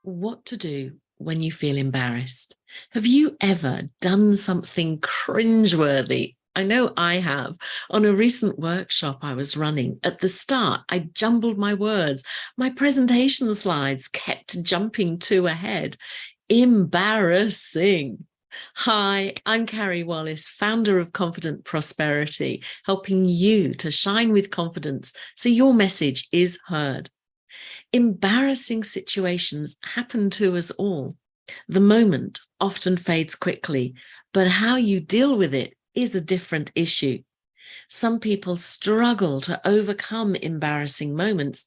What to do when you feel embarrassed? Have you ever done something cringeworthy? I know I have. On a recent workshop I was running, at the start, I jumbled my words. My presentation slides kept jumping two ahead. Embarrassing. Hi, I'm Carrie Wallace, founder of Confident Prosperity, helping you to shine with confidence so your message is heard. Embarrassing situations happen to us all. The moment often fades quickly, but how you deal with it is a different issue. Some people struggle to overcome embarrassing moments,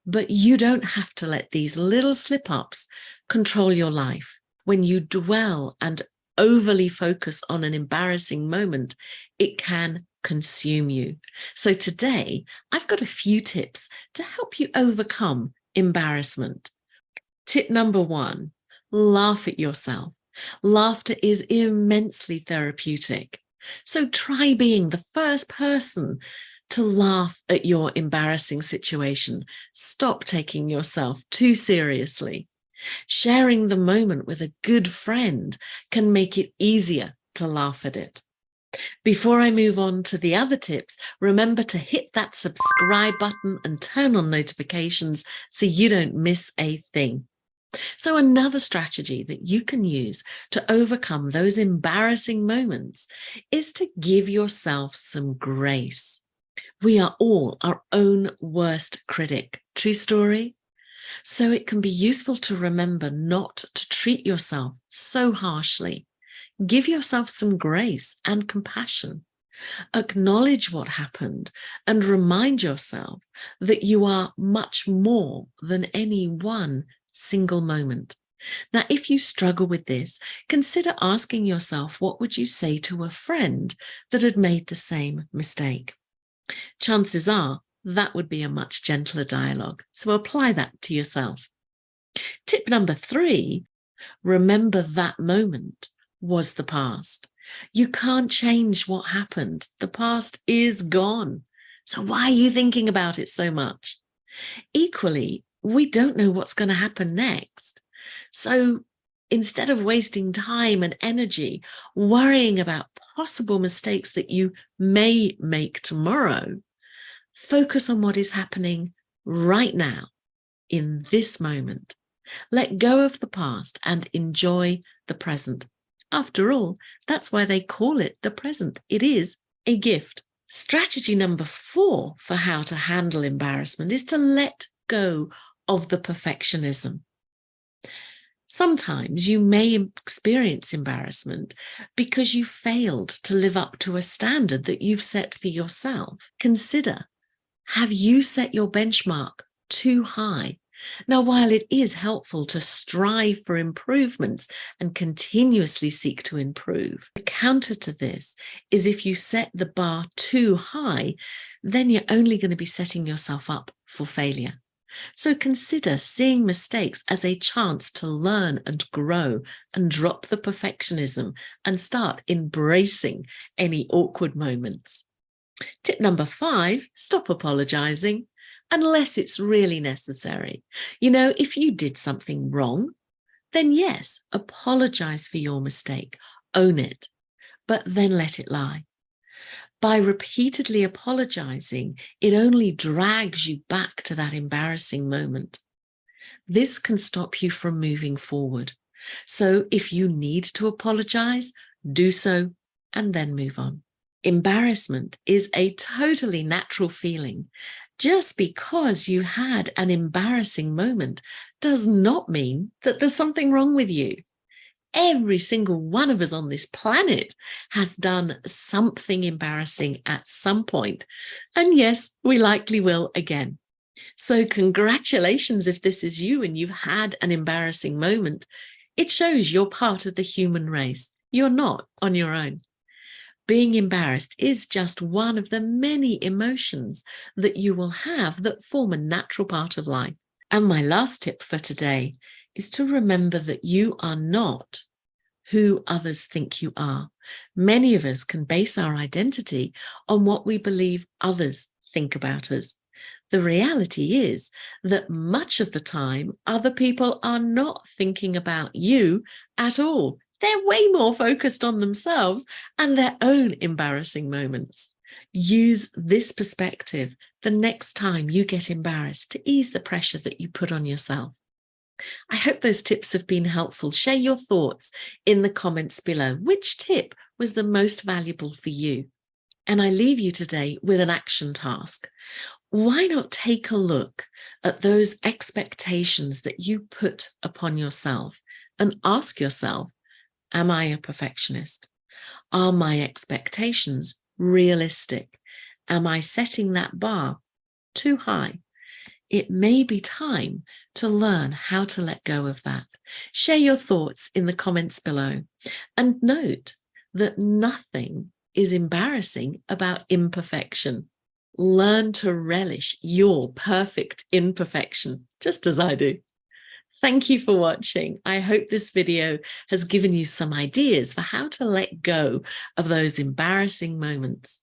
but you don't have to let these little slip-ups control your life. When you dwell and overly focus on an embarrassing moment, it can consume you. So today, I've got a few tips to help you overcome embarrassment. Tip number one, laugh at yourself. Laughter is immensely therapeutic. So try being the first person to laugh at your embarrassing situation. Stop taking yourself too seriously. Sharing the moment with a good friend can make it easier to laugh at it. Before I move on to the other tips, remember to hit that subscribe button and turn on notifications so you don't miss a thing. So another strategy that you can use to overcome those embarrassing moments is to give yourself some grace. We are all our own worst critic. True story? So it can be useful to remember not to treat yourself so harshly. Give yourself some grace and compassion. Acknowledge what happened and remind yourself that you are much more than any one single moment. Now, if you struggle with this, consider asking yourself, what would you say to a friend that had made the same mistake? Chances are that would be a much gentler dialogue. So apply that to yourself. Tip number three, remember that moment was the past. You can't change what happened. The past is gone. So why are you thinking about it so much? Equally, we don't know what's going to happen next. So instead of wasting time and energy worrying about possible mistakes that you may make tomorrow, focus on what is happening right now, in this moment. Let go of the past and enjoy the present. After all, that's why they call it the present. It is a gift. Strategy number 4 for how to handle embarrassment is to let go of the perfectionism. Sometimes you may experience embarrassment because you failed to live up to a standard that you've set for yourself. Consider, have you set your benchmark too high? Now, while it is helpful to strive for improvements and continuously seek to improve, the counter to this is if you set the bar too high, then you're only going to be setting yourself up for failure. So consider seeing mistakes as a chance to learn and grow and drop the perfectionism and start embracing any awkward moments. Tip number 5, stop apologizing unless it's really necessary. You know, if you did something wrong, then yes, apologize for your mistake, own it, but then let it lie. By repeatedly apologizing, it only drags you back to that embarrassing moment. This can stop you from moving forward. So if you need to apologize, do so and then move on. Embarrassment is a totally natural feeling. Just because you had an embarrassing moment does not mean that there's something wrong with you. Every single one of us on this planet has done something embarrassing at some point. And yes, we likely will again. So congratulations if this is you and you've had an embarrassing moment. It shows you're part of the human race. You're not on your own. Being embarrassed is just one of the many emotions that you will have that form a natural part of life. And my last tip for today is to remember that you are not who others think you are. Many of us can base our identity on what we believe others think about us. The reality is that much of the time, other people are not thinking about you at all. They're way more focused on themselves and their own embarrassing moments. Use this perspective the next time you get embarrassed to ease the pressure that you put on yourself. I hope those tips have been helpful. Share your thoughts in the comments below. Which tip was the most valuable for you? And I leave you today with an action task. Why not take a look at those expectations that you put upon yourself and ask yourself, am I a perfectionist? Are my expectations realistic? Am I setting that bar too high? It may be time to learn how to let go of that. Share your thoughts in the comments below and note that nothing is embarrassing about imperfection. Learn to relish your perfect imperfection, just as I do. Thank you for watching. I hope this video has given you some ideas for how to let go of those embarrassing moments.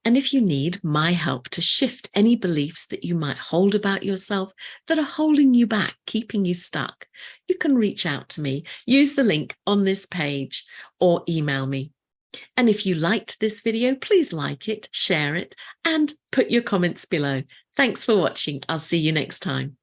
And if you need my help to shift any beliefs that you might hold about yourself that are holding you back, keeping you stuck, you can reach out to me. Use the link on this page or email me. And if you liked this video, please like it, share it, and put your comments below. Thanks for watching. I'll see you next time.